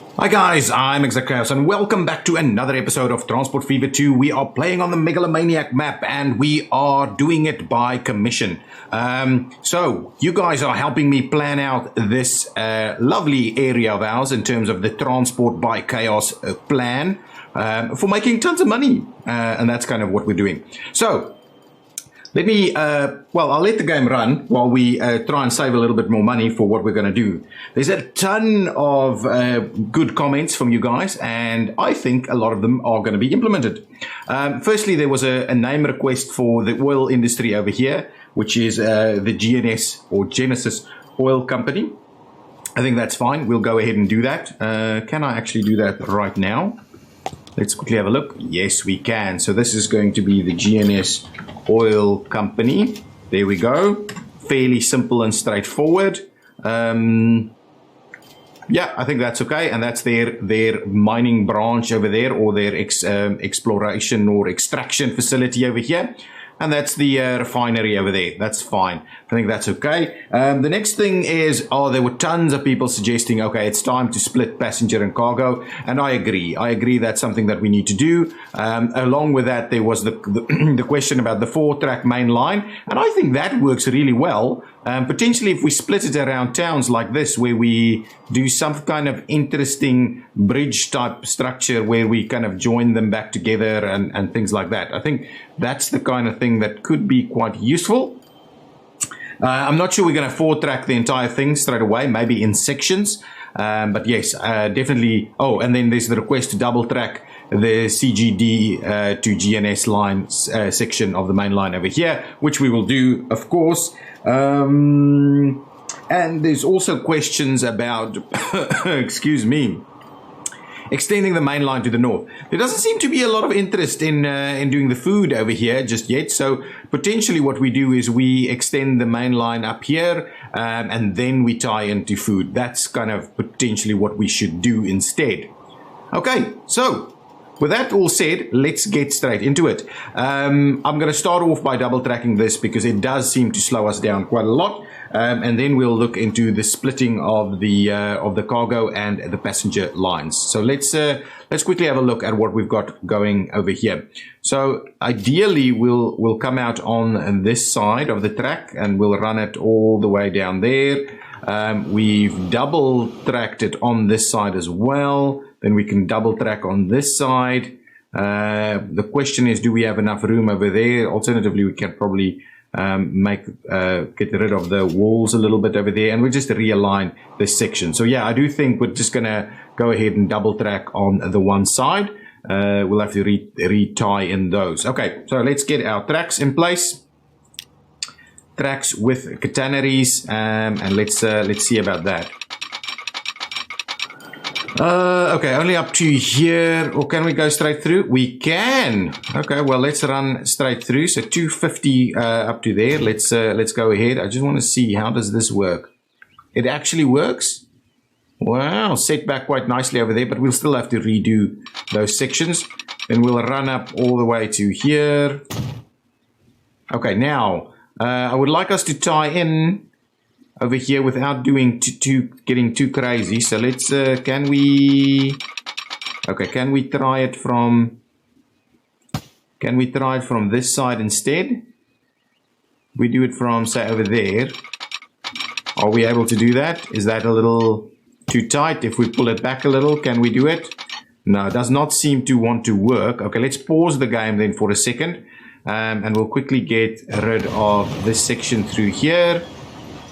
Hi guys, I'm ExactChaos and welcome back to another episode of Transport Fever 2. We are playing on the Megalomaniac map and we are doing it by commission. So you guys are helping me plan out this lovely area of ours in terms of the Transport by Chaos plan for making tons of money. And that's kind of what we're doing. So let me, I'll let the game run while we try and save a little bit more money for what we're going to do. There's a ton of good comments from you guys, and I think a lot of them are going to be implemented. Firstly, there was a name request for the oil industry over here, which is the GNS or Genesis Oil Company. I think that's fine. We'll go ahead and do that. Can I actually do that right now? Let's quickly have a look. Yes, we can. So this is going to be the GNS Oil Company. There we go. Fairly simple and straightforward. Yeah, I think that's okay. And that's their mining branch over there, or their exploration or extraction facility over here. And that's the refinery over there. That's fine. I think that's okay. The next thing is, there were tons of people suggesting, okay, it's time to split passenger and cargo. And I agree. I agree that's something that we need to do. Along with that, there was the question about the 4-track main line. And I think that works really well. Potentially, if we split it around towns like this, where we do some kind of interesting bridge type structure where we kind of join them back together and things like that. I think that's the kind of thing that could be quite useful. I'm not sure we're going to 4-track the entire thing straight away, maybe in sections. But yes, definitely. Oh, and then there's the request to double track the CGD to GNS line section of the main line over here, which we will do, of course. And there's also questions about, excuse me, extending the main line to the north. There doesn't seem to be a lot of interest in doing the food over here just yet. So potentially what we do is we extend the main line up here and then we tie into food. That's kind of potentially what we should do instead. Okay, so with that all said, let's get straight into it. I'm going to start off by double tracking this because it does seem to slow us down quite a lot. And then we'll look into the splitting of the cargo and the passenger lines. So let's quickly have a look at what we've got going over here. So ideally, we'll come out on this side of the track and we'll run it all the way down there. We've double tracked it on this side as well. Then we can double track on this side. The question is, do we have enough room over there? Alternatively, we can probably get rid of the walls a little bit over there, and we'll just realign this section. So yeah, I do think we're just gonna go ahead and double track on the one side. We'll have to retie in those. Okay, so let's get our tracks in place. Tracks with catenaries, and let's see about that. Okay, only up to here, or can we go straight through? We can. Okay, well, let's run straight through. So 250 up to there. Let's go ahead. I just want to see, how does this work? It actually works. Wow, set back quite nicely over there, but we'll still have to redo those sections. Then we'll run up all the way to here. Okay, now I would like us to tie in over here without doing getting too crazy. So let's can we try it from this side instead? We do it from, say, over there. Are we able to do that? Is that a little too tight? If we pull it back a little, can we do it? No, it does not seem to want to work. Okay, let's pause the game then for a second, and we'll quickly get rid of this section through here.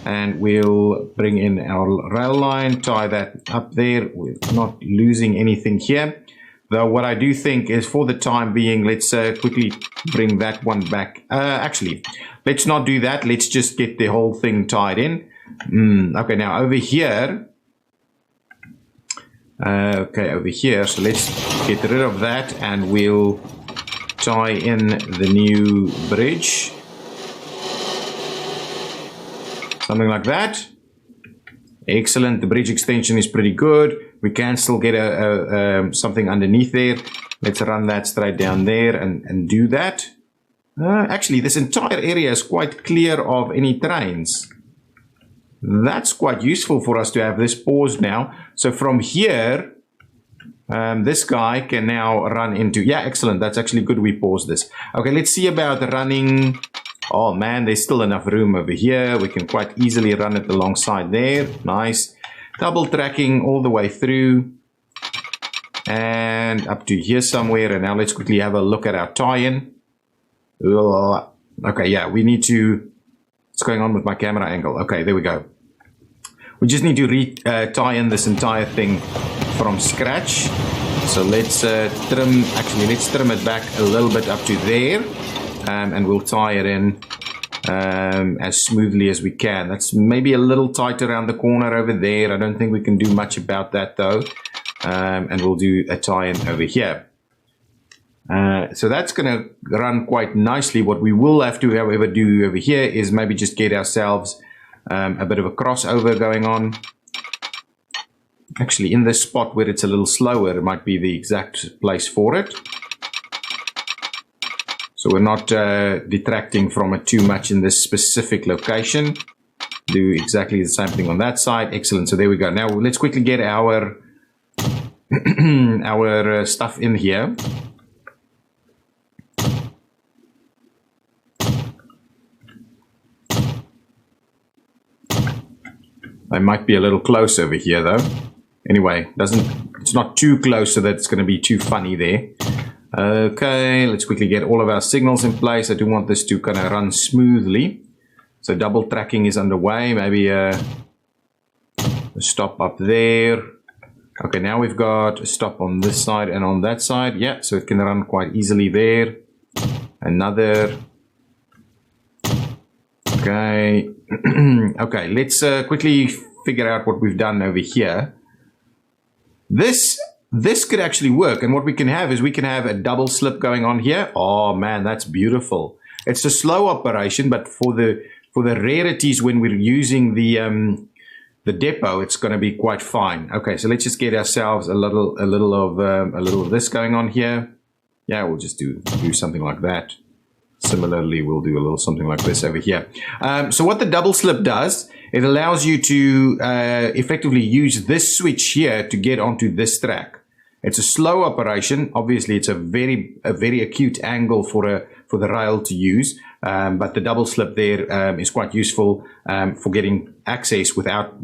And we'll bring in our rail line, tie that up there. We're not losing anything here. Though what I do think is, for the time being, let's quickly bring that one back. Actually, let's not do that. Let's just get the whole thing tied in. Okay, now over here. Over here. So let's get rid of that and we'll tie in the new bridge. Something like that. Excellent. The bridge extension is pretty good. We can still get something underneath there. Let's run that straight down there and do that. Actually, this entire area is quite clear of any trains. That's quite useful for us to have this paused now. So from here, This guy can now run into, yeah, excellent. That's actually good. We pause this. Okay, let's see about running. Oh man, there's still enough room over here. We can quite easily run it alongside there. Nice. Double tracking all the way through. And up to here somewhere. And now let's quickly have a look at our tie-in. Okay, yeah, we need to... What's going on with my camera angle? Okay, there we go. We just need to tie in this entire thing from scratch. So let's let's trim it back a little bit up to there. And we'll tie it in as smoothly as we can. That's maybe a little tight around the corner over there. I don't think we can do much about that though. And we'll do a tie-in over here. So that's going to run quite nicely. What we will have to, however, do over here is maybe just get ourselves a bit of a crossover going on. Actually, in this spot where it's a little slower, it might be the exact place for it. So we're not detracting from it too much in this specific location. Do exactly the same thing on that side. Excellent. So there we go. Now let's quickly get our our stuff in here. I might be a little close over here though. Anyway, it's not too close so that it's going to be too funny there. Okay, let's quickly get all of our signals in place. I do want this to kind of run smoothly. So double tracking is underway. Maybe a stop up there. Okay, now we've got a stop on this side and on that side. Yeah, so it can run quite easily there. Another. Okay. Okay, let's quickly figure out what we've done over here. This could actually work, and what we can have is we can have a double slip going on here. Oh man, that's beautiful. It's a slow operation, but for the rarities when we're using the depot, it's going to be quite fine. Okay, so let's just get ourselves a little of this going on here. Yeah, we'll just do something like that. Similarly, we'll do a little something like this over here. So what the double slip does, it allows you to effectively use this switch here to get onto this track. It's a slow operation. Obviously, it's a very acute angle for the rail to use. But the double slip there is quite useful for getting access without,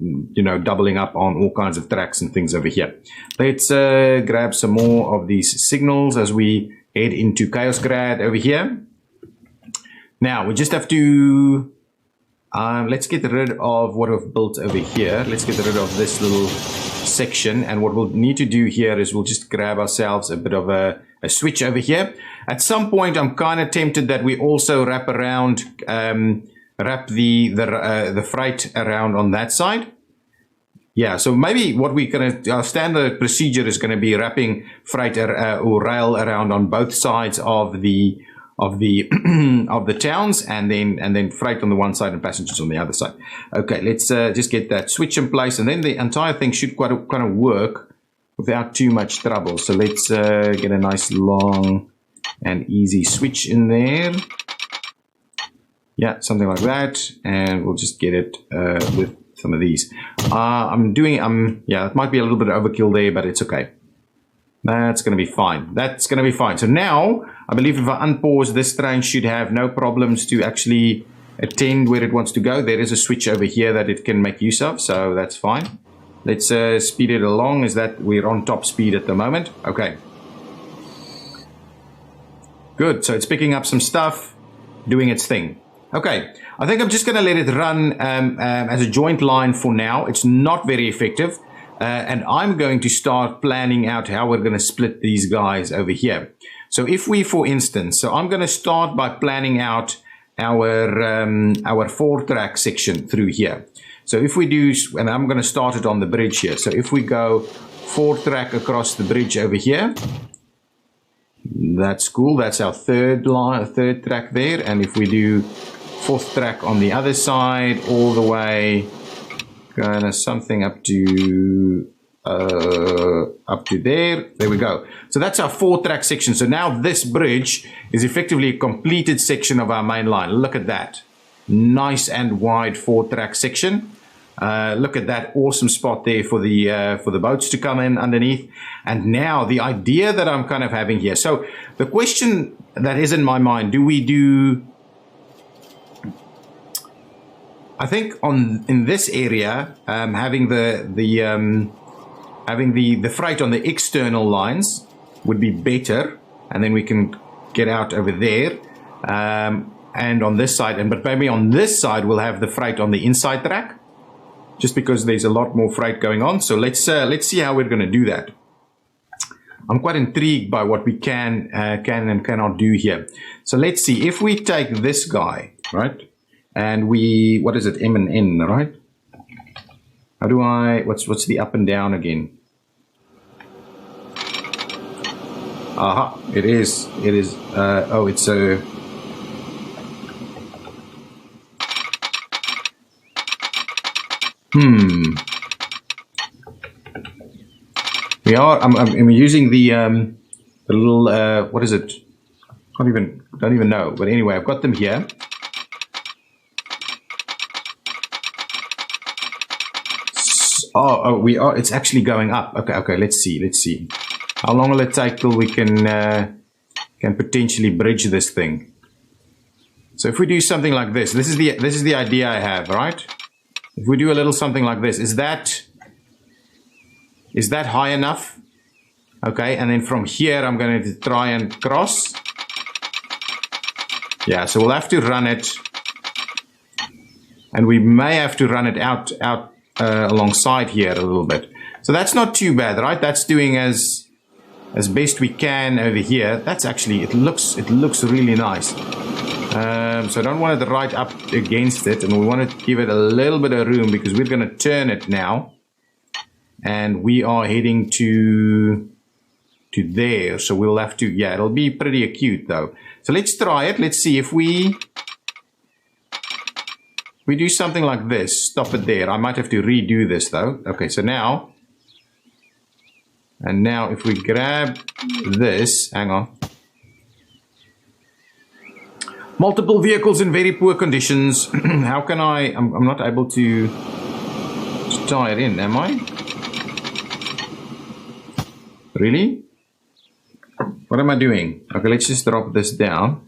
doubling up on all kinds of tracks and things over here. Let's grab some more of these signals as we head into Chaos Grad over here. Now, we just have to, let's get rid of what we've built over here. Let's get rid of this little section. And what we'll need to do here is we'll just grab ourselves a bit of a switch over here. At some point, I'm kind of tempted that we also wrap around, wrap the freight around on that side. Yeah, so maybe what we're going to, our standard procedure is going to be wrapping freight or rail around on both sides of the towns, and then freight on the one side and passengers on the other side. Okay, let's just get that switch in place, and then the entire thing should kind of work without too much trouble. So let's get a nice long and easy switch in there. Yeah, something like that, and we'll just get it with some of these. Yeah, it might be a little bit of overkill there, but it's okay. That's going to be fine. That's going to be fine. So now, I believe if I unpause, this train should have no problems to actually attend where it wants to go. There is a switch over here that it can make use of, so that's fine. Let's speed it along. Is that we're on top speed at the moment? Okay. Good. So it's picking up some stuff, doing its thing. Okay. I think I'm just going to let it run as a joint line for now. It's not very effective. And I'm going to start planning out how we're going to split these guys over here. So if we, for instance, so I'm going to start by planning out our 4-track section through here. So if we do, and I'm going to start it on the bridge here. So if we go 4-track across the bridge over here, that's cool. That's our third track there. And if we do 4th track on the other side, all the way, kind of something up to there. There we go. So that's our 4-track section. So now this bridge is effectively a completed section of our main line. Look at that. Nice and wide 4-track section. Look at that awesome spot there for the boats to come in underneath. And now the idea that I'm kind of having here. So the question that is in my mind, do we do... I think in this area, having the freight on the external lines would be better, and then we can get out over there. And on this side, but maybe on this side we'll have the freight on the inside track, just because there's a lot more freight going on. So let's see how we're going to do that. I'm quite intrigued by what we can and cannot do here. So let's see if we take this guy, right? And we, what is it, M and N, right? How do I, what's the up and down again? Aha, it is, oh, it's a, I'm using the little, what is it? Don't even know, but anyway, I've got them here. Oh, we are. It's actually going up. Okay. Let's see. How long will it take till we can potentially bridge this thing? So if we do something like this, this is the idea I have, right? If we do a little something like this, is that high enough? Okay, and then from here I'm going to try and cross. Yeah, so we'll have to run it, and we may have to run it out. Alongside here a little bit. So that's not too bad, right? That's doing as best we can over here. That's actually, it looks really nice. So I don't want it right up against it, and we want to give it a little bit of room because we're going to turn it now, and we are heading to there. So we'll have to, yeah, it'll be pretty acute though. So let's try it. Let's see if we do something like this, stop it there. I might have to redo this though. Okay, so now, and now if we grab this, hang on. Multiple vehicles in very poor conditions. How can I'm not able to tie it in, am I? Really? What am I doing? Okay, let's just drop this down.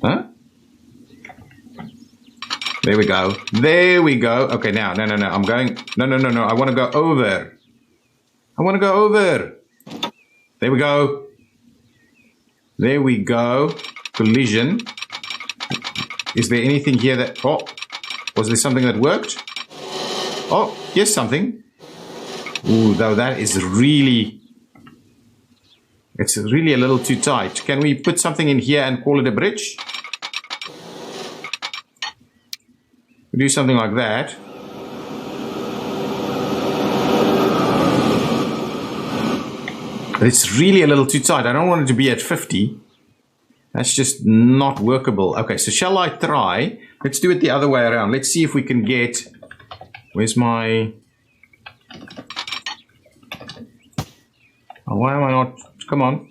Huh? There we go. There we go. Okay, now, no. I'm going, no. I want to go over. There we go. There we go. Collision. Is there anything here that, oh, was there something that worked? Oh, yes, something. Ooh, though that is really, it's really a little too tight. Can we put something in here and call it a bridge? Do something like that. But it's really a little too tight. I don't want it to be at 50. That's just not workable. Okay, so shall I try? Let's do it the other way around. Let's see if we can get... Where's my... Oh, why am I not... Come on.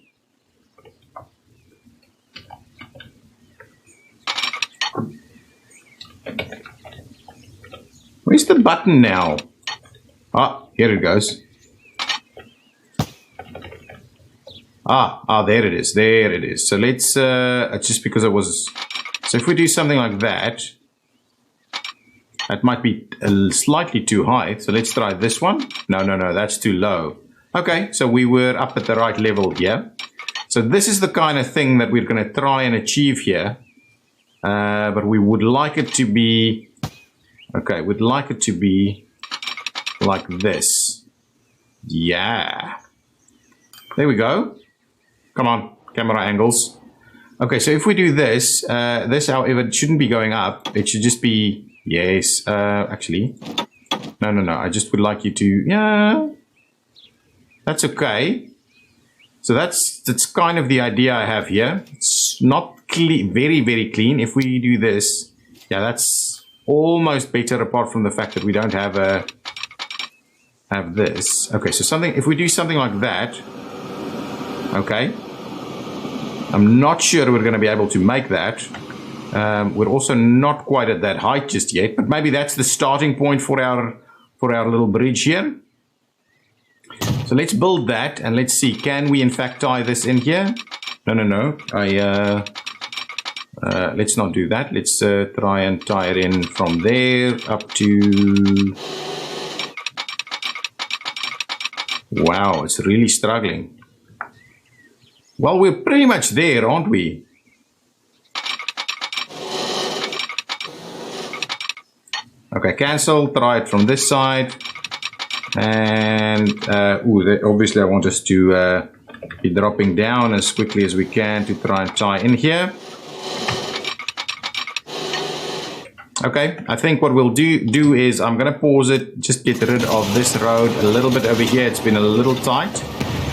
Where's the button now? Ah, here it goes. Ah, there it is. There it is. So let's, just because I was, so if we do something like that, that might be slightly too high. So let's try this one. No, that's too low. Okay, so we were up at the right level here. So this is the kind of thing that we're going to try and achieve here. But we would like it to be, okay, we'd like it to be like this. Yeah. There we go. Come on, camera angles. Okay, so if we do this, this, however, it shouldn't be going up. It should just be, yes, actually. No. I just would like you to, yeah. That's okay. So that's kind of the idea I have here. It's not clean, very, very clean. If we do this, yeah, that's almost better apart from the fact that we don't have this. Okay, so something, if we do something like that, okay. I'm not sure we're going to be able to make that. We're also not quite at that height just yet, but maybe that's the starting point for our little bridge here. So let's build that, and let's see, can we in fact tie this in here? No. Let's not do that. Let's try and tie it in from there up to... Wow, it's really struggling. Well, we're pretty much there, aren't we? Okay, cancel, try it from this side. And, obviously I want us to be dropping down as quickly as we can to try and tie in here. Okay, I think what we'll do is I'm going to pause it, just get rid of this road a little bit over here. It's been a little tight.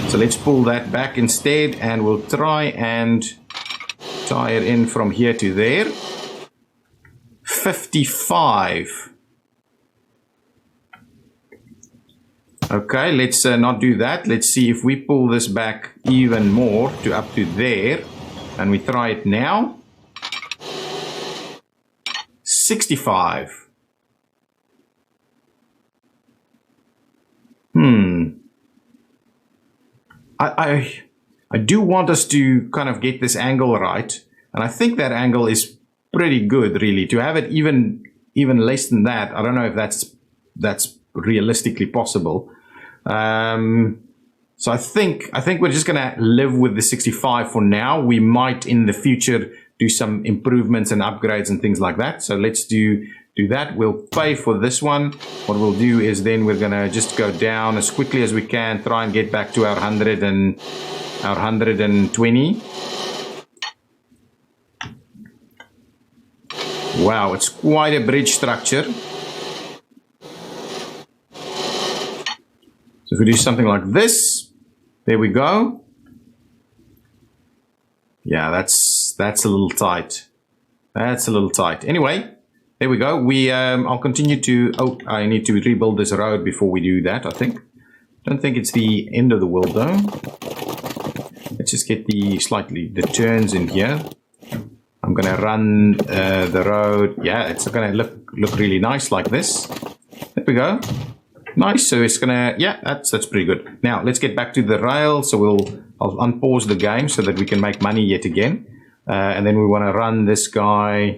So let's pull that back instead, and we'll try and tie it in from here to there. 55. Okay, let's not do that. Let's see if we pull this back even more to up to there, and we try it now. 65. I do want us to kind of get this angle right, and I think that angle is pretty good, really. To have it even less than that, I don't know if that's realistically possible. So I think we're just gonna live with the 65 for now. We might in the future do some improvements and upgrades and things like that. So let's do that. We'll pay for this one. What we'll do is then we're gonna just go down as quickly as we can, try and get back to our 120. Wow, it's quite a bridge structure. So if we do something like this, there we go. Yeah, that's a little tight. That's a little tight. Anyway, there we go. I'll continue to... Oh, I need to rebuild this road before we do that, I think. Don't think it's the end of the world, though. Let's just get the turns in here. I'm going to run the road. Yeah, it's going to look really nice like this. There we go. Nice. So it's going to... Yeah, that's pretty good. Now, let's get back to the rail. So I'll unpause the game so that we can make money yet again. And then we want to run this guy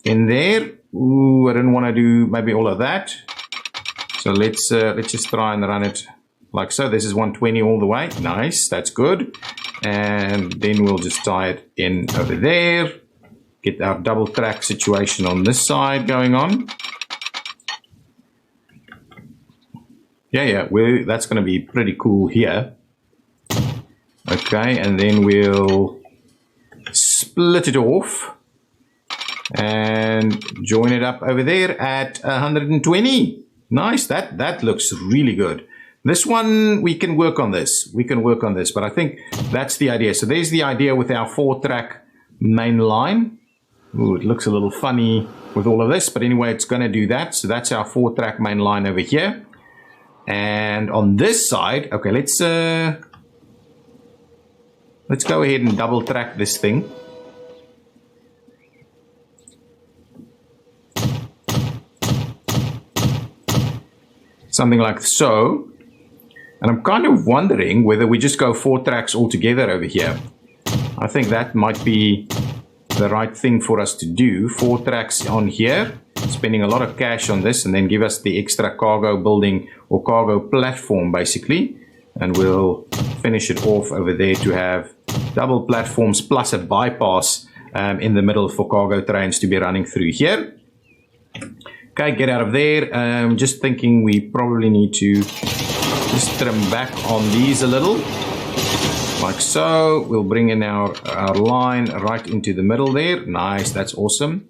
in there. Ooh, I didn't want to do maybe all of that. So let's just try and run it like so. This is 120 all the way. Nice, that's good. And then we'll just tie it in over there. Get our double track situation on this side going on. Yeah, that's going to be pretty cool here. Okay, and then we'll split it off and join it up over there at 120. Nice, that looks really good. This one, we can work on this. But I think that's the idea. So there's the idea with our 4-track main line. Ooh, it looks a little funny with all of this, but anyway, it's going to do that. So that's our 4-track main line over here. And on this side, okay, let's go ahead and double track this thing. Something like so. And I'm kind of wondering whether we just go 4 tracks altogether over here. I think that might be the right thing for us to do. 4 tracks on here, spending a lot of cash on this, and then give us the extra cargo building or cargo platform basically. And we'll finish it off over there to have double platforms plus a bypass in the middle for cargo trains to be running through here. Okay, get out of there. Just thinking we probably need to just trim back on these a little, like so. We'll bring in our line right into the middle there. Nice, that's awesome.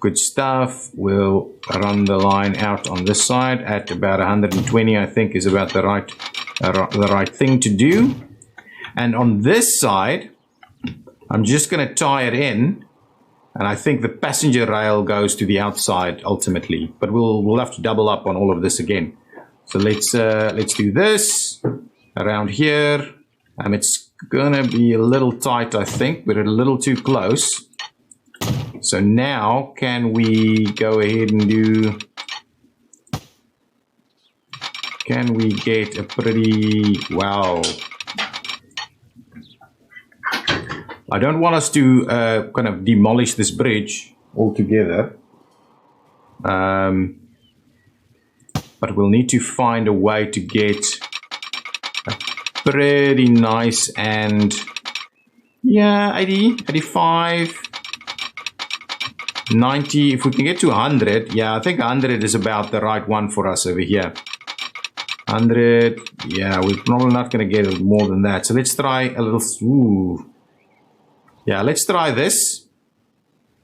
Good stuff. We'll run the line out on this side at about 120, I think is about the right thing to do. And on this side, I'm just going to tie it in. And I think the passenger rail goes to the outside ultimately, but we'll have to double up on all of this again. So let's do this around here, It's gonna be a little tight, I think. We're a little too close. So now, can we go ahead and do... Can we get a pretty... Wow. I don't want us to kind of demolish this bridge altogether. But we'll need to find a way to get a pretty nice and... Yeah, 80, 85... 90, if we can get to 100, yeah, I think 100 is about the right one for us over here. 100, yeah, we're probably not going to get more than that. So let's try a little, ooh. Yeah, let's try this.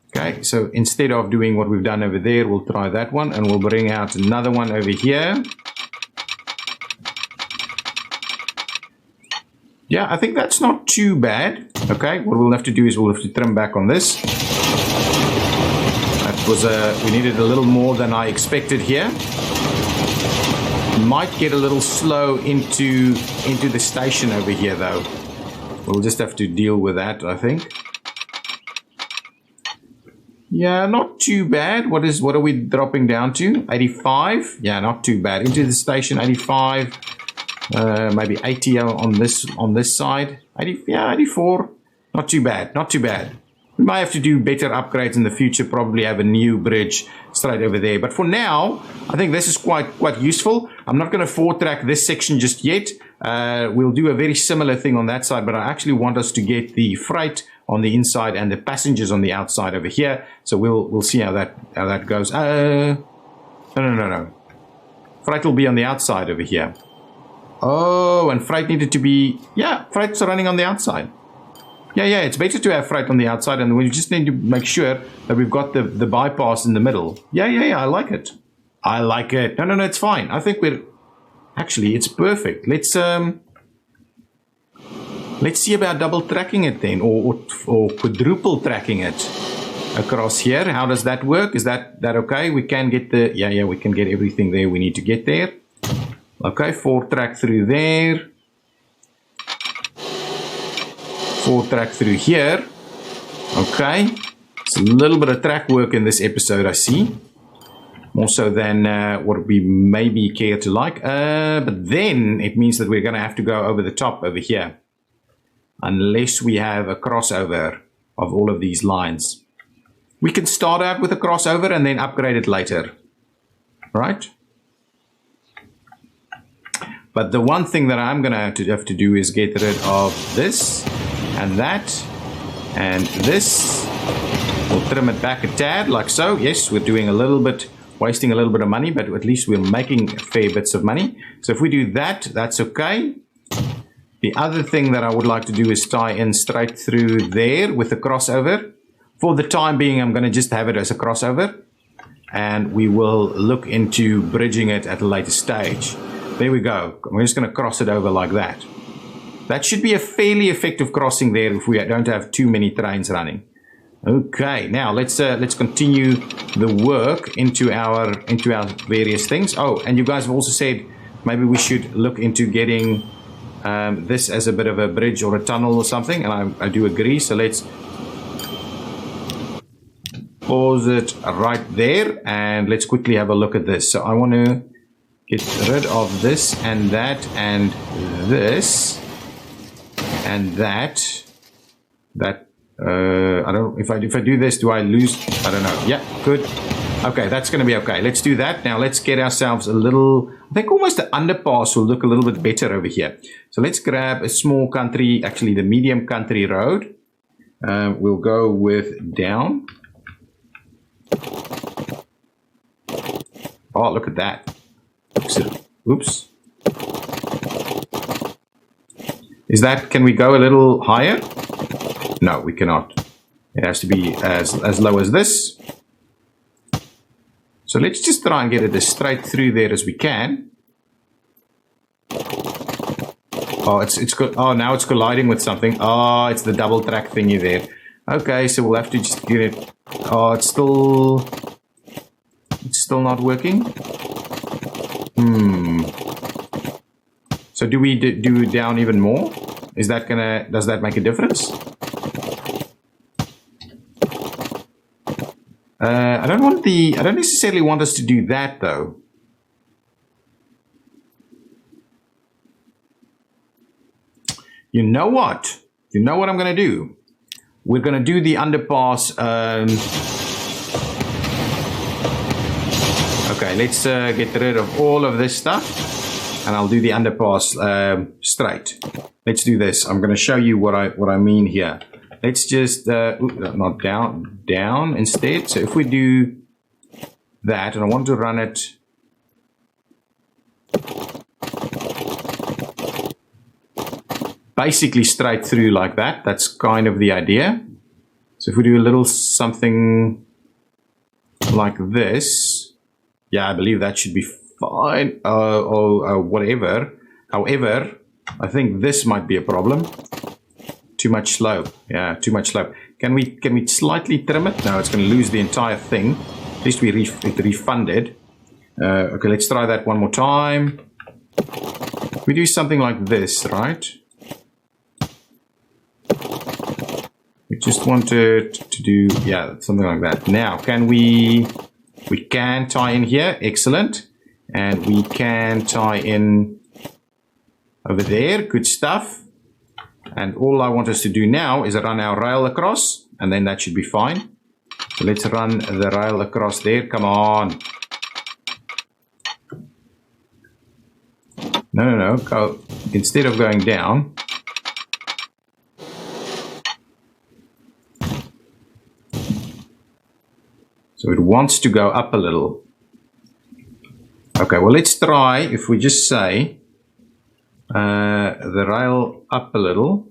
Okay, so instead of doing what we've done over there, we'll try that one, and we'll bring out another one over here. Yeah, I think that's not too bad. Okay, what we'll have to do is we'll have to trim back on this. We needed a little more than I expected here. Might get a little slow into the station over here though. We'll just have to deal with that, I think. Yeah, not too bad. What are we dropping down to? 85? Yeah, not too bad. Into the station, 85. Maybe 80 on this side. 80, yeah, 84. Not too bad. Not too bad. We might have to do better upgrades in the future, probably have a new bridge straight over there. But for now, I think this is quite useful. I'm not going to four-track this section just yet. We'll do a very similar thing on that side, but I actually want us to get the freight on the inside and the passengers on the outside over here. So we'll see how that goes. No. Freight will be on the outside over here. Oh, and freight needed to be... Yeah, freight's running on the outside. Yeah, it's better to have freight on the outside, and we just need to make sure that we've got the bypass in the middle. Yeah, I like it. I like it. No, it's fine. I think we're... Actually, it's perfect. Let's see about double tracking it then, or quadruple tracking it across here. How does that work? Is that okay? We can get the... Yeah, we can get everything there we need to get there. Okay, 4-track through there. 4-track through here. Okay. It's a little bit of track work in this episode, I see. More so than what we maybe care to like. But then it means that we're going to have to go over the top over here. Unless we have a crossover of all of these lines. We can start out with a crossover and then upgrade it later. Right? But the one thing that I'm going to have to do is get rid of this. And that, and this. We'll trim it back a tad, like so. Yes, we're doing a little bit, wasting a little bit of money, but at least we're making fair bits of money. So if we do that, that's okay. The other thing that I would like to do is tie in straight through there with a crossover. For the time being, I'm going to just have it as a crossover. And we will look into bridging it at a later stage. There we go. We're just going to cross it over like that. That should be a fairly effective crossing there if we don't have too many trains running. Okay, now let's continue the work into our various things. Oh, and you guys have also said maybe we should look into getting this as a bit of a bridge or a tunnel or something, and I do agree. So let's pause it right there, and let's quickly have a look at this. So I want to get rid of this and that and this. And that I don't, if I do this, do I lose? I don't know. Yeah, good. Okay, that's going to be okay. Let's do that. Now let's get ourselves a little, I think almost the underpass will look a little bit better over here. So let's grab a small country, actually the medium country road. We'll go with down. Oh, look at that. Oops. Is that, can we go a little higher? No, we cannot. It has to be as low as this. So let's just try and get it as straight through there as we can. Oh, it's good. Oh, now it's colliding with something. Oh, it's the double track thingy there. Okay, so we'll have to just get it. Oh, it's still not working. So do we do down even more? Is that does that make a difference? I don't necessarily want us to do that though. You know what? You know what I'm going to do? We're going to do the underpass. Okay, let's get rid of all of this stuff, and I'll do the underpass straight. Let's do this. I'm going to show you what I mean here. Let's just not down instead. So if we do that, and I want to run it. Basically straight through like that. That's kind of the idea. So if we do a little something like this, yeah, I believe that should be fine. Whatever. However, I think this might be a problem. Too much slope. Yeah, too much slope. Can we slightly trim it? No, it's going to lose the entire thing. At least we it refunded. Okay, let's try that one more time. We do something like this, right? We just wanted to do, yeah, something like that. Now, we can tie in here. Excellent. And we can tie in over there. Good stuff. And all I want us to do now is run our rail across, and then that should be fine. So let's run the rail across there. Come on. No. Go. Instead of going down, so it wants to go up a little. Okay, well, let's try, if we just say the rail up a little,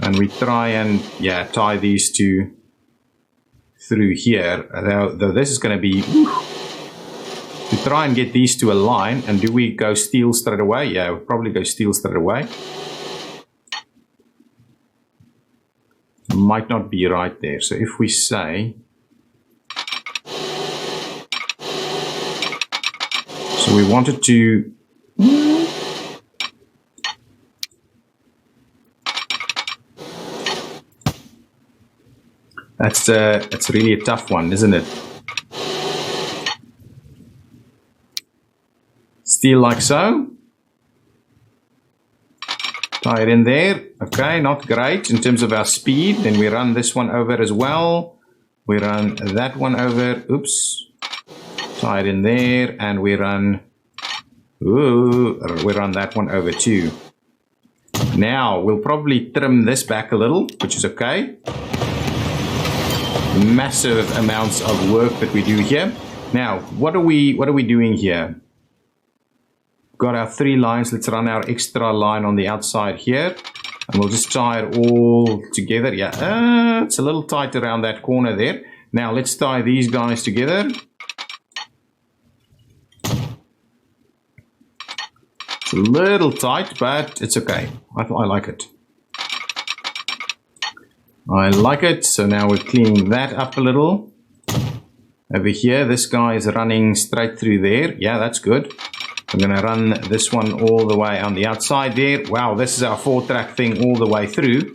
and we try and, yeah, tie these two through here. Though this is going to be, to try and get these to align. And do we go steel straight away? Yeah, we'll probably go steel straight away. Might not be right there. So if we say, so we wanted to, that's really a tough one, isn't it? Steel like so. Tie it in there. Okay, not great in terms of our speed. Then we run this one over as well. We run that one over. Oops. Tie it in there, and we run that one over too. Now we'll probably trim this back a little, which is okay. Massive amounts of work that we do here. Now, what are we doing here? Got our 3 lines. Let's run our extra line on the outside here, and we'll just tie it all together. Yeah, it's a little tight around that corner there. Now let's tie these guys together. It's a little tight, but it's okay. I like it. I like it. So now we're cleaning that up a little. Over here, this guy is running straight through there. Yeah, that's good. I'm going to run this one all the way on the outside there. Wow, this is our 4-track thing all the way through.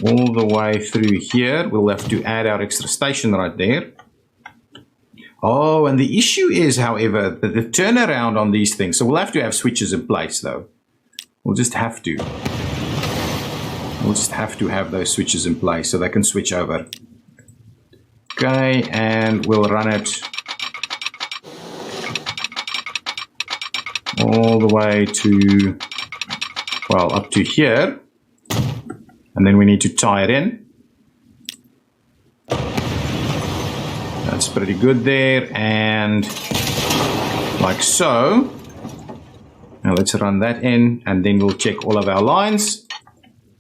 All the way through here. We'll have to add our extra station right there. Oh, and the issue is, however, the turnaround on these things. So we'll have to have switches in place, though. We'll just have to. We'll just have to have those switches in place so they can switch over. Okay, and we'll run it all the way to, well, up to here. And then we need to tie it in. That's pretty good there. And like so. Now let's run that in, and then we'll check all of our lines.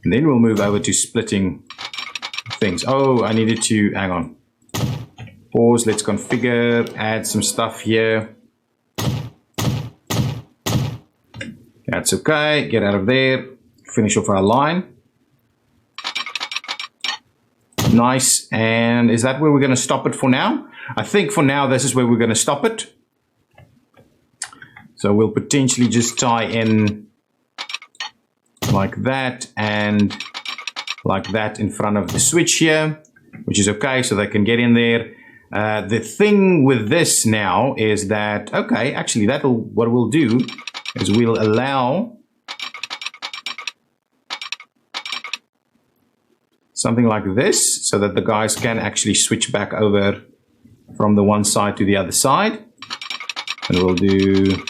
And then we'll move over to splitting things. Oh, I needed to, hang on. Pause, let's configure, add some stuff here. That's okay, get out of there. Finish off our line. Nice, and is that where we're going to stop it for now? I think for now this is where we're going to stop it. So we'll potentially just tie in like that and like that in front of the switch here, which is okay, so they can get in there. The thing with this now is that, okay, actually what we'll do is we'll allow something like this so that the guys can actually switch back over from the one side to the other side. And we'll do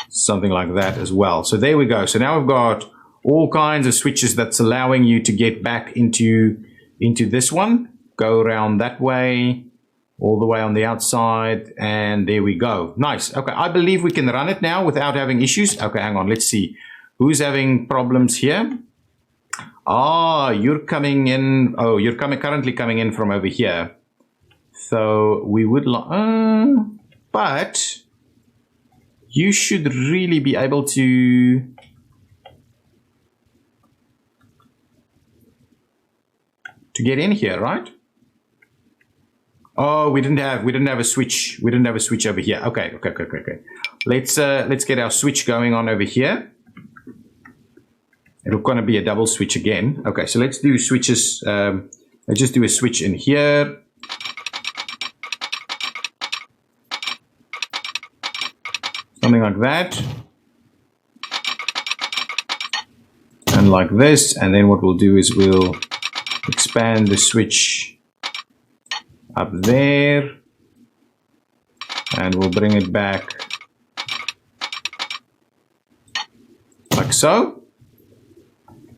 something like that as well. So there we go. So now we've got all kinds of switches that's allowing you to get back into this one. Go around that way, all the way on the outside, and there we go. Nice. Okay, I believe we can run it now without having issues. Okay, hang on. Let's see. Who's having problems here? Ah, you're coming in. Oh, you're currently coming in from over here. So we would but you should really be able to get in here, right? Oh, we didn't have a switch. We didn't have a switch over here. Okay. Let's get our switch going on over here. It'll gonna be a double switch again. Okay, so let's do switches. Let's just do a switch in here. Something like that. And like this. And then what we'll do is we'll expand the switch up there, and we'll bring it back like so.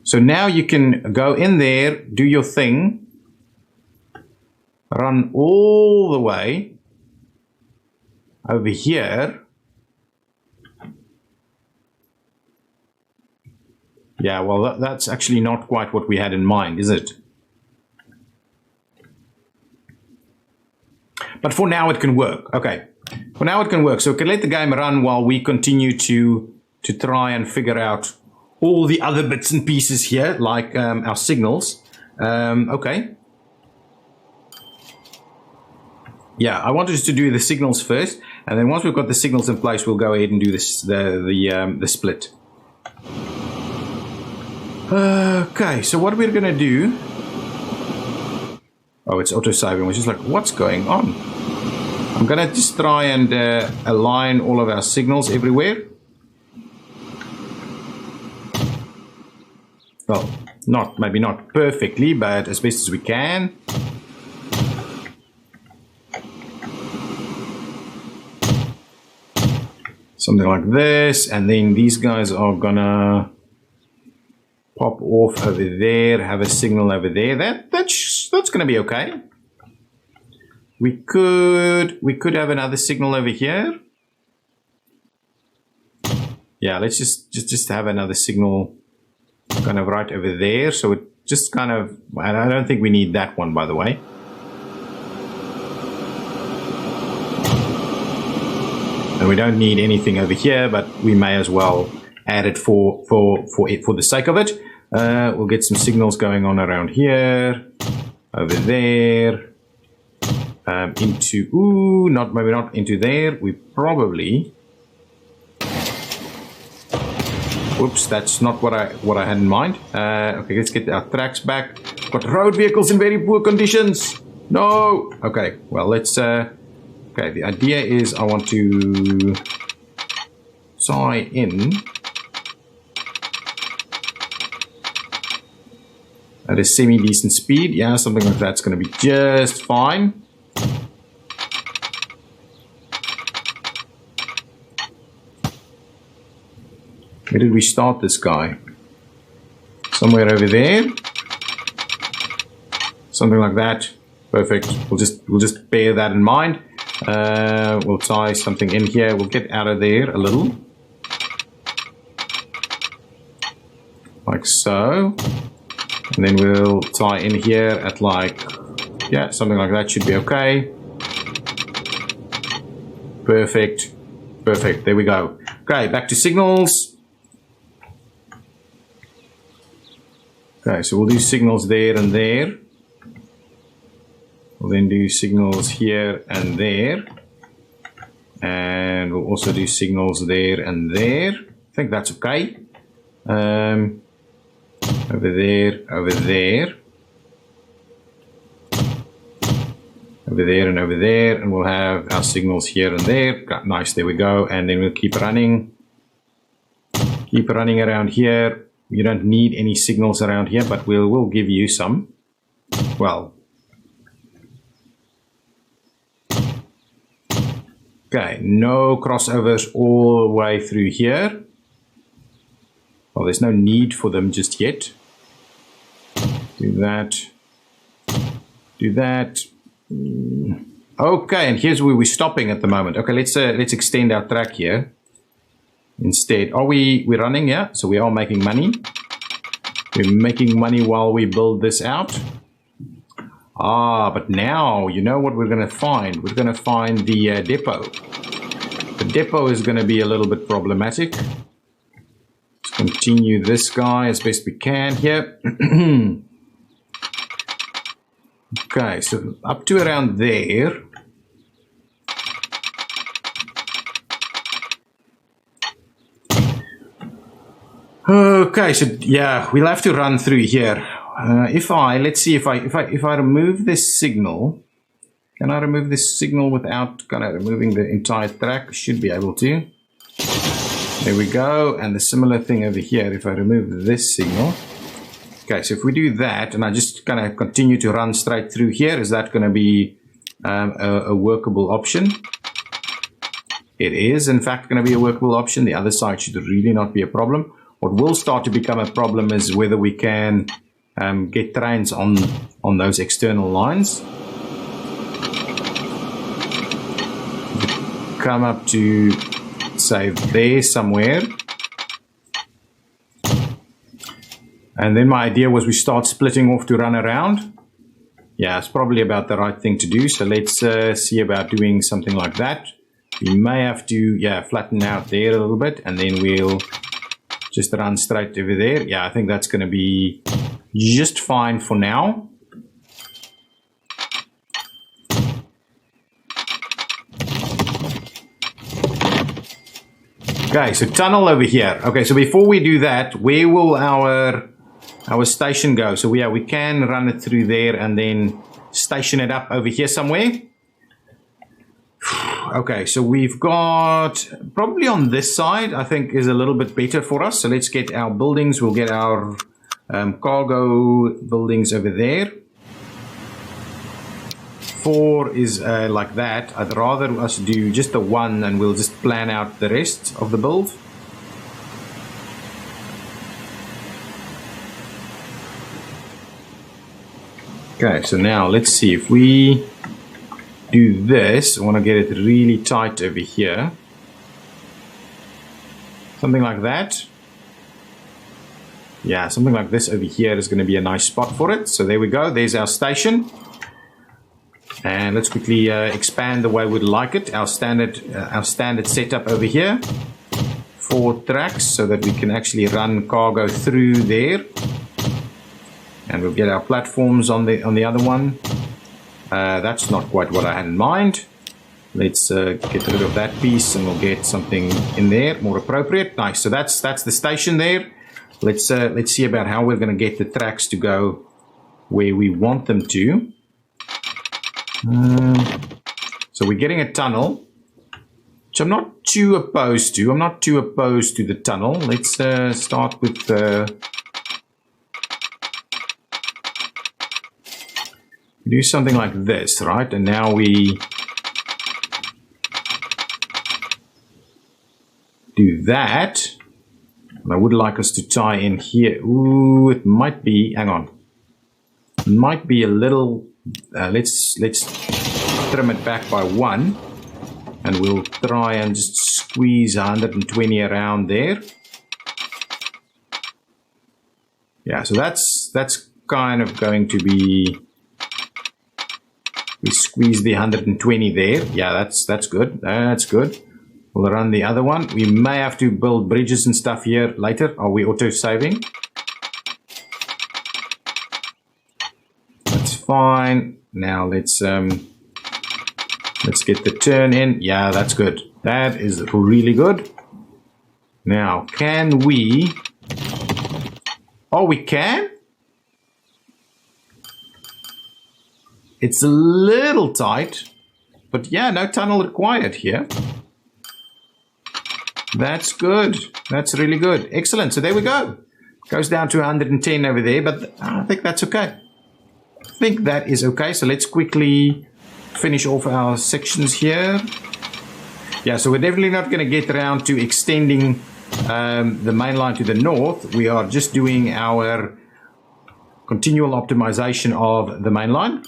So now you can go in there, do your thing, run all the way over here. Yeah, well, that's actually not quite what we had in mind, is it? But for now it can work. Okay, for now it can work. So we can let the game run while we continue to try and figure out all the other bits and pieces here, like our signals. Okay. Yeah, I wanted us to do the signals first, and then once we've got the signals in place, we'll go ahead and do this, the split. Okay, so what we're gonna do. Oh, it's auto-saving, which is like, what's going on? I'm gonna just try and align all of our signals everywhere. Well, maybe not perfectly, but as best as we can. Something like this, and then these guys are gonna pop off over there, have a signal over there. That's gonna be okay. We could have another signal over here. Yeah, let's just have another signal kind of right over there. So it just kind of, I don't think we need that one, by the way. And we don't need anything over here, but we may as well add it for the sake of it. We'll get some signals going on around here, over there, maybe not into there. We probably, whoops, that's not what I had in mind. Okay, let's get our tracks back. Got road vehicles in very poor conditions. No. Okay, well, let's. Okay, the idea is I want to tie in at a semi-decent speed. Yeah, something like that's going to be just fine. Where did we start this guy? Somewhere over there. Something like that. Perfect. We'll just bear that in mind. We'll tie something in here. We'll get out of there a little. Like so. And then we'll tie in here at like, yeah, something like that should be okay. Perfect. Perfect. There we go. Okay, back to signals. Okay, so we'll do signals there and there. We'll then do signals here and there. And we'll also do signals there and there. I think that's okay. Over there, over there. Over there and over there, and we'll have our signals here and there. Nice, there we go. And then we'll keep running. Keep running around here. You don't need any signals around here, but we'll give you some. Well. Okay, no crossovers all the way through here. Well, there's no need for them just yet. Do that. Do that. Okay, and here's where we're stopping at the moment. Okay, let's extend our track here instead. Are we're running? Yeah, so we are making money. We're making money while we build this out. But now you know what we're going to find. We're going to find the depot. The depot is going to be a little bit problematic. Let's continue this guy as best we can here. Okay, so up to around there. Okay, so yeah, we'll have to run through here. Let's see if I remove this signal. Can I remove this signal without kind of removing the entire track? Should be able to. There we go. And the similar thing over here, if I remove this signal. Okay, so if we do that, and I just kind of continue to run straight through here, is that going to be a workable option? It is, in fact, going to be a workable option. The other side should really not be a problem. What will start to become a problem is whether we can get trains on those external lines. Come up to, say, there somewhere. And then my idea was we start splitting off to run around. Yeah, it's probably about the right thing to do. So let's see about doing something like that. We may have to, yeah, flatten out there a little bit. And then we'll just run straight over there. Yeah, I think that's going to be just fine for now. Okay, so tunnel over here. Okay, so before we do that, where will our station go? So we can run it through there and then station it up over here somewhere. Okay, so we've got probably on this side, I think is a little bit better for us. So let's get our buildings. We'll get our cargo buildings over there. 4 is like that. I'd rather us do just the 1 and we'll just plan out the rest of the build. Okay, so now let's see if we do this. I want to get it really tight over here. Something like that. Yeah, something like this over here is going to be a nice spot for it. So there we go. There's our station. And let's quickly expand the way we'd like it. Our standard setup over here. 4 tracks so that we can actually run cargo through there. And we'll get our platforms on the other one. That's not quite what I had in mind. Let's get rid of that piece and we'll get something in there more appropriate. Nice. So that's the station there. Let's see about how we're going to get the tracks to go where we want them to. So we're getting a tunnel, which I'm not too opposed to. I'm not too opposed to the tunnel. Let's start with do something like this, right? And now we do that. And I would like us to tie in here. Ooh, it might be, hang on. It might be a little, let's trim it back by 1. And we'll try and just squeeze 120 around there. Yeah, so that's kind of going to be, we squeeze the 120 there. Yeah, that's good. That's good. We'll run the other one. We may have to build bridges and stuff here later. Are we auto saving? That's fine. Now let's get the turn in. Yeah, that's good. That is really good. Now, can we... Oh, we can? It's a little tight, but yeah, no tunnel required here. That's good. That's really good. Excellent. So there we go. Goes down to 110 over there, but I think that's okay. I think that is okay. So let's quickly finish off our sections here. Yeah, so we're definitely not going to get around to extending the main line to the north. We are just doing our continual optimization of the main line.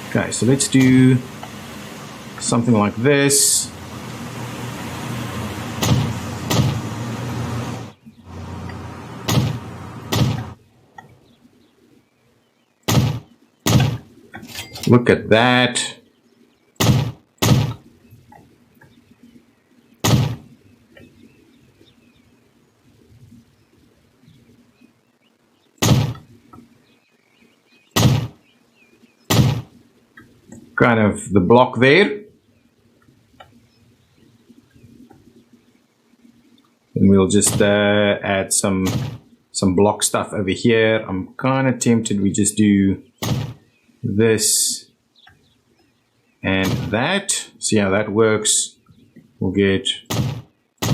Okay, so let's do something like this. Look at that. Kind of the block there. And we'll just add some block stuff over here. I'm kind of tempted we just do this and that. See how that works. We'll get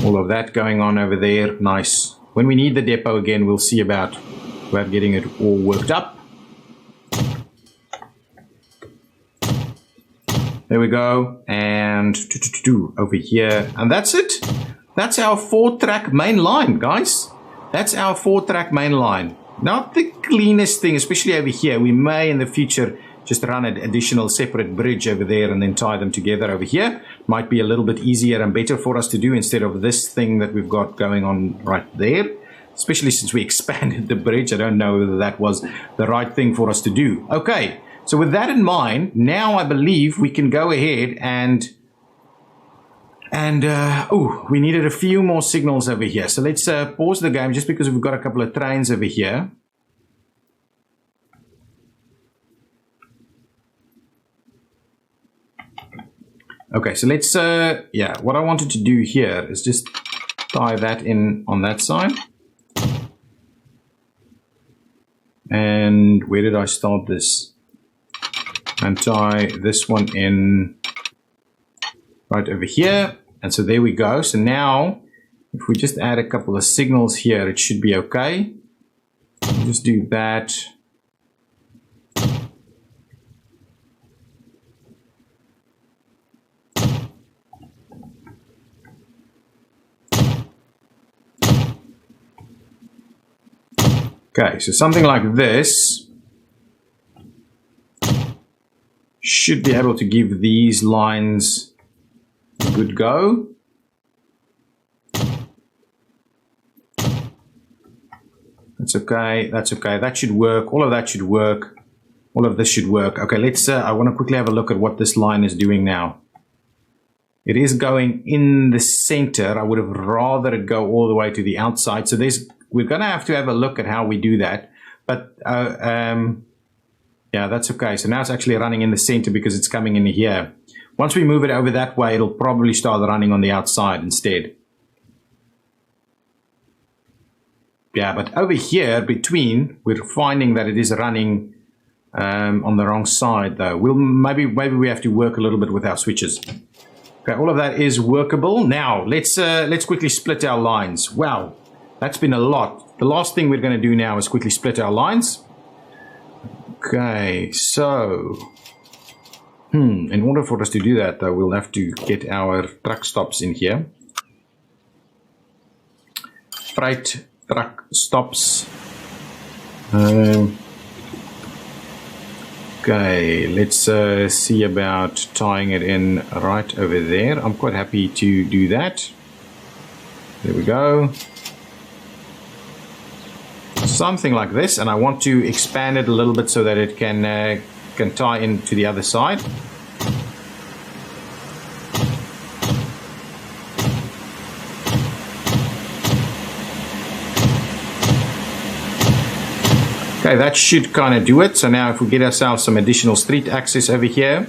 all of that going on over there. Nice. When we need the depot again, we'll see about getting it all worked up. There we go. And over here. And that's it. That's our 4-track main line, guys. That's our 4-track main line. Not the cleanest thing, especially over here. We may in the future just run an additional separate bridge over there and then tie them together over here. Might be a little bit easier and better for us to do instead of this thing that we've got going on right there. Especially since we expanded the bridge. I don't know whether that was the right thing for us to do. Okay, so with that in mind, now I believe we can go ahead and oh, we needed a few more signals over here. So let's pause the game just because we've got a couple of trains over here. Okay, so let's, yeah, what I wanted to do here is just tie that in on that side. And where did I start this? And tie this one in right over here. And so there we go. So now, if we just add a couple of signals here, it should be okay. We'll just do that. Okay, so something like this should be able to give these lines a good go. That's okay, that's okay, that should work, all of that should work, all of this should work. Okay, let's, I want to quickly have a look at what this line is doing now. It is going in the center. I would have rather it go all the way to the outside, so we're going to have a look at how we do that. But, yeah, that's okay. So now it's actually running in the center because it's coming in here. Once we move it over that way, it'll probably start running on the outside instead. Yeah, but over here between, we're finding that it is running on the wrong side though. Maybe we have to work a little bit with our switches. Okay, all of that is workable. Now, let's quickly split our lines. Wow. That's been a lot. The last thing we're going to do now is quickly split our lines. Okay, so in order for us to do that, though, we'll have to get our truck stops in here. Freight truck stops. Okay, let's see about tying it in right over there. I'm quite happy to do that. There we go. Something like this, and I want to expand it a little bit so that it can tie in to the other side. Okay, Okay, that should kind of do it. So now if we get ourselves some additional street access over here.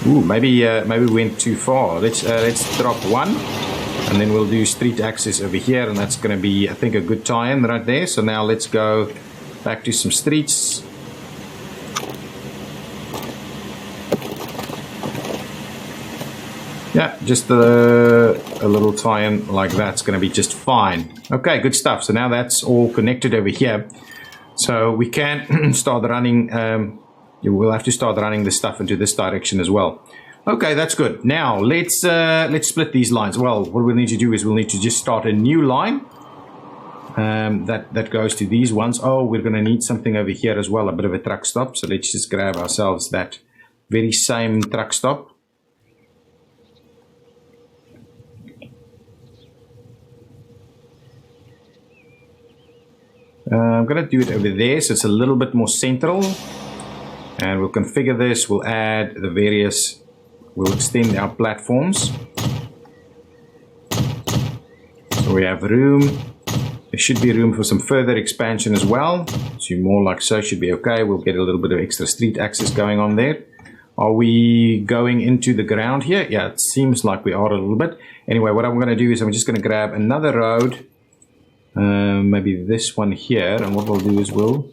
Ooh, maybe we went too far. Let's drop one, and then we'll do street access over here, and that's going to be, I think, a good tie-in right there. So now let's go back to some streets. Yeah, just a little tie-in like that's going to be just fine. Okay, good stuff. So now that's all connected over here. So we can start running, we'll have to start running this stuff into this direction as well. Okay, that's good. Now let's split these lines. Well, what we'll need to do is we'll need to just start a new line that goes to these ones. Oh, we're going to need something over here as well, a bit of a truck stop. So let's just grab ourselves that very same truck stop. I'm going to do it over there, so it's a little bit more central. And we'll configure this. We'll add the various, we'll extend our platforms. So we have room. There should be room for some further expansion as well. So more like so should be okay. We'll get a little bit of extra street access going on there. Are we going into the ground here? Yeah, it seems like we are a little bit. Anyway, what I'm going to do is I'm just going to grab another road. Maybe this one here, and what we'll do is we'll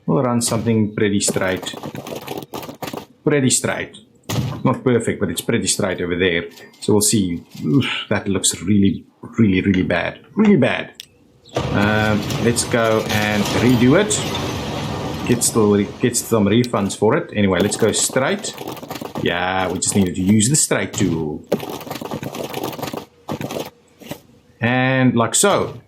run something pretty straight. Not perfect, but it's pretty straight over there. So we'll see. Oof, that looks really bad. Let's go and redo it. Get some refunds for it. Anyway, let's go straight. Yeah, we just needed to use the straight tool. And like so.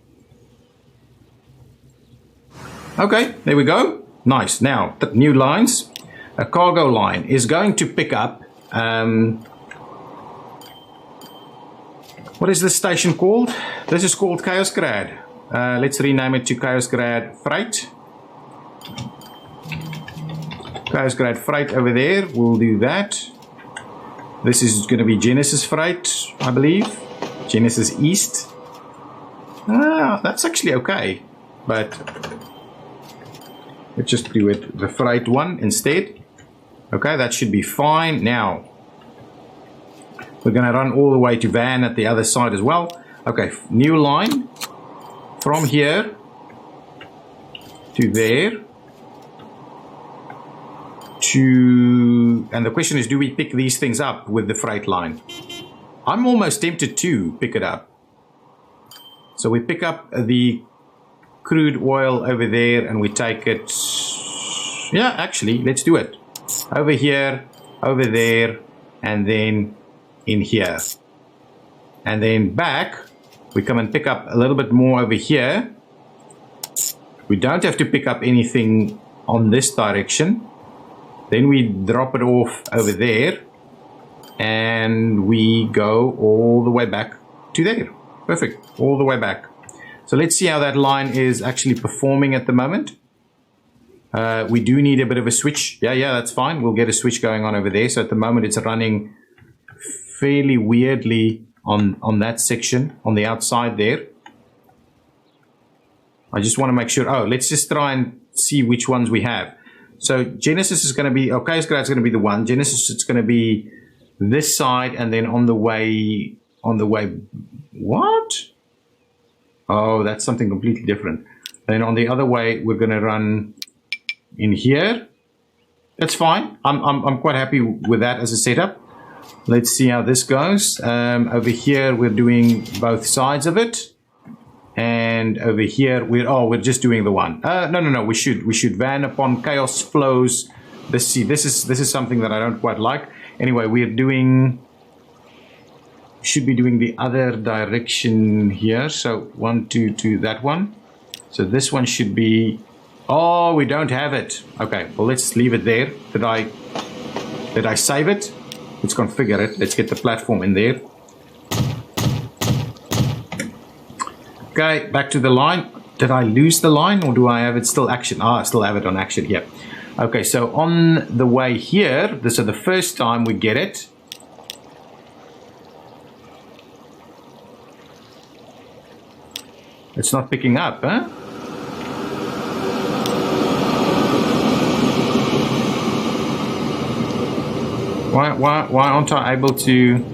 Okay, there we go. Nice. Now, the new lines. A cargo line is going to pick up... what is this station called? This is called Chaos Grad. Let's rename it to Chaos Grad Freight. Chaos Grad Freight over there. We'll do that. This is going to be Genesis Freight, I believe. Genesis East. Ah, that's actually okay. But... let's just do it the freight one instead. Okay, that should be fine. Now, we're going to run all the way to van at the other side as well. Okay, new line from here to there to... and the question is, do we pick these things up with the freight line? I'm almost tempted to pick it up. So we pick up the crude oil over there and we take it... yeah, actually, let's do it. Over here, over there, and then in here. And then back, we come and pick up a little bit more over here. We don't have to pick up anything on this direction. Then we drop it off over there. And we go all the way back to there. Perfect, all the way back. So let's see how that line is actually performing at the moment. We do need a bit of a switch. Yeah, that's fine. We'll get a switch going on over there. So at the moment it's running fairly weirdly on that section, on the outside there. I just want to make sure. Oh, let's just try and see which ones we have. So Genesis is going to be, okay, it's going to be the one. Genesis, it's going to be this side, and then on the way, what? Oh, that's something completely different. Then on the other way, we're going to run in here. That's fine. I'm quite happy with that as a setup. Let's see how this goes. Over here, we're doing both sides of it. And over here, we're just doing the one. No. We should van upon chaos flows. This is something that I don't quite like. Anyway, should be doing the other direction here. So 1, 2, 2, that one. So this one should be... oh, we don't have it. Okay, well, let's leave it there. Did I save it? Let's configure it. Let's get the platform in there. Okay, back to the line. Did I lose the line, or do I have it still action? I still have it on action here. Okay, so on the way here, this is the first time we get it. It's not picking up, huh? Why aren't I able to?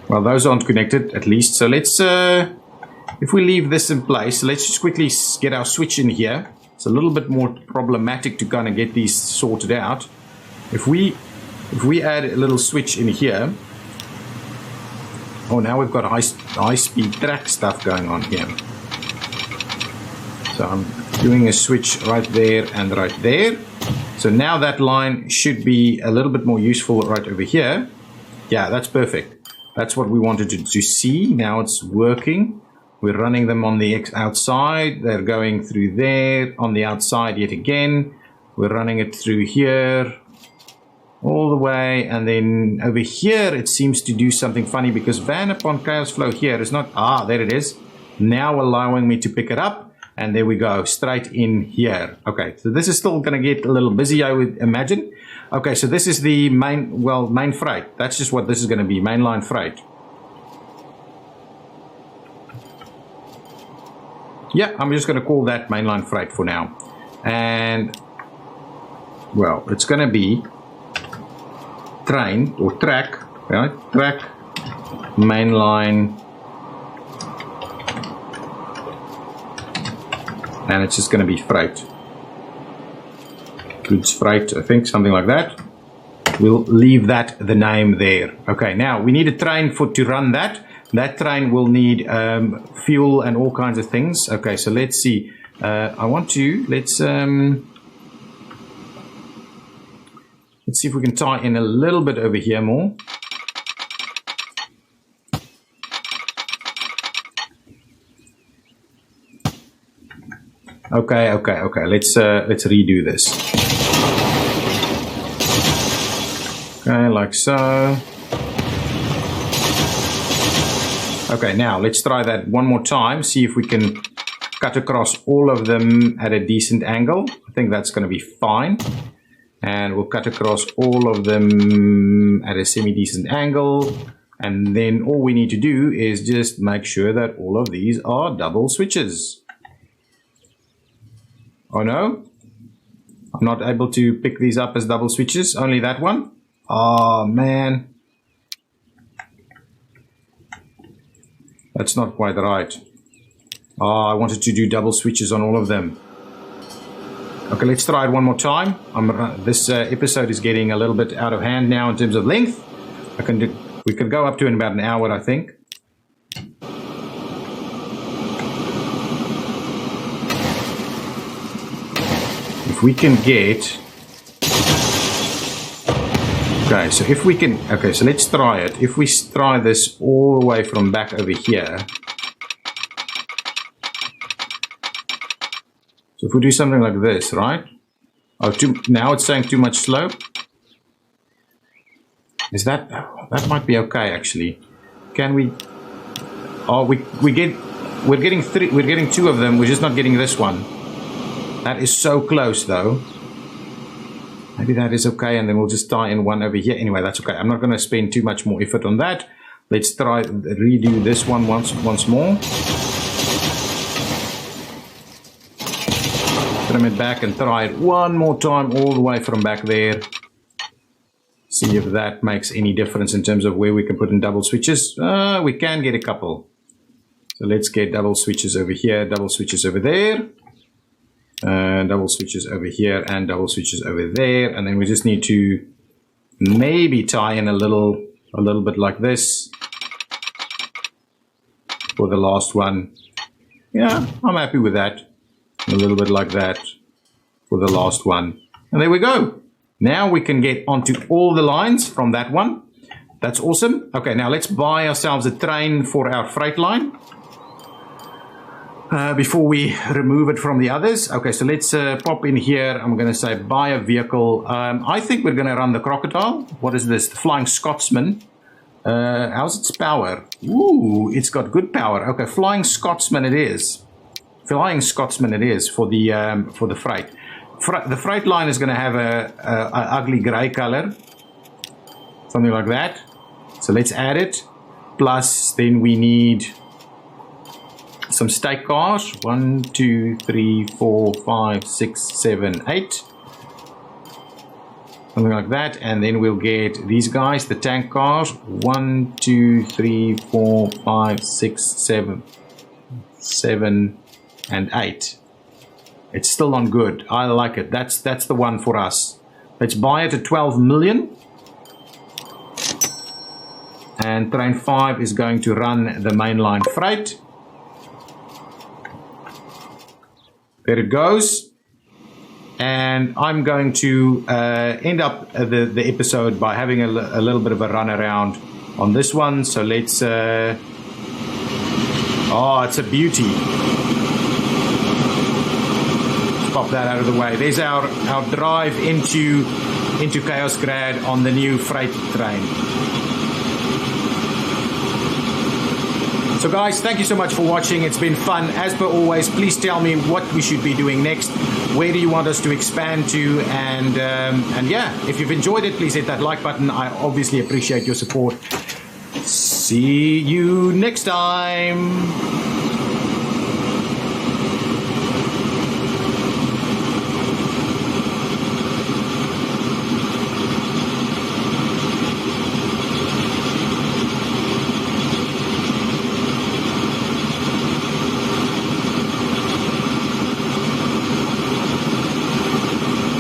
Well, those aren't connected at least. So let's, if we leave this in place, let's just quickly get our switch in here. It's a little bit more problematic to kind of get these sorted out. If we add a little switch in here. Oh, now we've got high speed track stuff going on here. So I'm doing a switch right there and right there. So now that line should be a little bit more useful right over here. Yeah, that's perfect. That's what we wanted to see. Now it's working. We're running them on the outside. They're going through there on the outside yet again. We're running it through here all the way. And then over here, it seems to do something funny because van upon chaos flow here is not, there it is. Now allowing me to pick it up. And there we go, straight in here. Okay, so this is still going to get a little busy, I would imagine. Okay, so this is the main freight. That's just what this is going to be, mainline freight. Yeah, I'm just going to call that mainline freight for now. And, well, it's going to be train or track, right? Track, mainline, and it's just going to be freight. Goods freight, I think, something like that. We'll leave that the name there. Okay, now we need a train to run that. That train will need fuel and all kinds of things. Okay, so let's see. Let's see if we can tie in a little bit over here more. Okay. Let's redo this. Okay, like so. Okay, now let's try that one more time. See if we can cut across all of them at a decent angle. I think that's going to be fine. And we'll cut across all of them at a semi-decent angle. And then all we need to do is just make sure that all of these are double switches. Oh no, I'm not able to pick these up as double switches, only that one. Oh man, that's not quite right. Oh, I wanted to do double switches on all of them. Okay, let's try it one more time. This episode is getting a little bit out of hand now in terms of length. We can go up to in about an hour, I think. We can get, okay, so if we can, okay, so let's try it. If we try this all the way from back over here, so if we do something like this, right? Oh, now it's saying too much slope. Is that might be okay actually? Can we? Oh, we're getting two of them. We're just not getting this one. That is so close though. Maybe that is okay, and then we'll just tie in one over here. Anyway, that's okay. I'm not going to spend too much more effort on that. Let's try redo this one once more. Trim it back and try it one more time all the way from back there. See if that makes any difference in terms of where we can put in double switches. We can get a couple. So let's get double switches over here, double switches over there. Double switches over here and double switches over there, and then we just need to maybe tie in a little bit like this for the last one. Yeah, I'm happy with that. A little bit like that for the last one, and there we go. Now we can get onto all the lines from that one. That's awesome. Okay, now let's buy ourselves a train for our freight line. Before we remove it from the others. Okay, so let's pop in here. I'm going to say buy a vehicle. I think we're going to run the crocodile. What is this? The Flying Scotsman. How's its power? Ooh, it's got good power. Okay, Flying Scotsman it is. Flying Scotsman it is for the freight. The freight line is going to have a ugly grey color. Something like that. So let's add it. Plus, then we need some stake cars. 1, 2, 3, 4, 5, 6, 7, 8. something like that, and then we'll get these guys, the tank cars. 1, 2, 3, 4, 5, 6, 7, and 8. It's still on good. I like it. That's the one for us. Let's buy it at 12 million. And train 5 is going to run the mainline freight. There it goes. And I'm going to end up the episode by having a little bit of a run around on this one. So let's... oh, it's a beauty. Let's pop that out of the way. There's our drive into Chaos Grad on the new freight train. So guys, thank you so much for watching. It's been fun. As per always, please tell me what we should be doing next. Where do you want us to expand to? And yeah, if you've enjoyed it, please hit that like button. I obviously appreciate your support. See you next time.